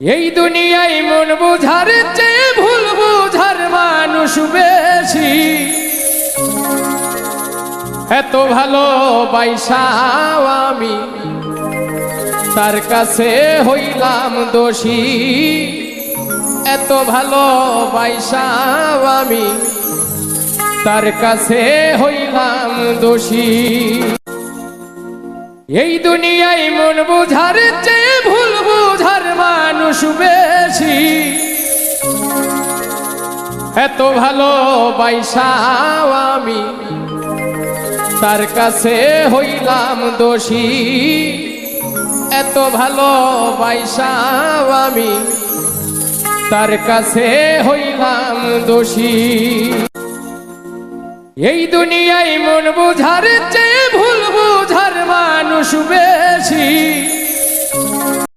এই দুনিয়ায় মন বুঝার চেয়ে ভুল বুঝার মানুষ বেশি। এত ভালোবাসাও আমি তার কাছে হইলাম দোষী। এত ভালোবাসাও আমি তার কাছে হইলাম দোষী। এই দুনিয়ায় মন বুঝার চেয়ে ভুল বুঝার মানুষ বেশি। এত ভালোবাসাও আমি তার কাছে হইলাম দোষী। এত ভালোবাসাও আমি তার কাছে হইলাম দোষী। এই দুনিয়ায় মন বুঝার চেয়ে ভুল বুঝার মানুষ বেশি।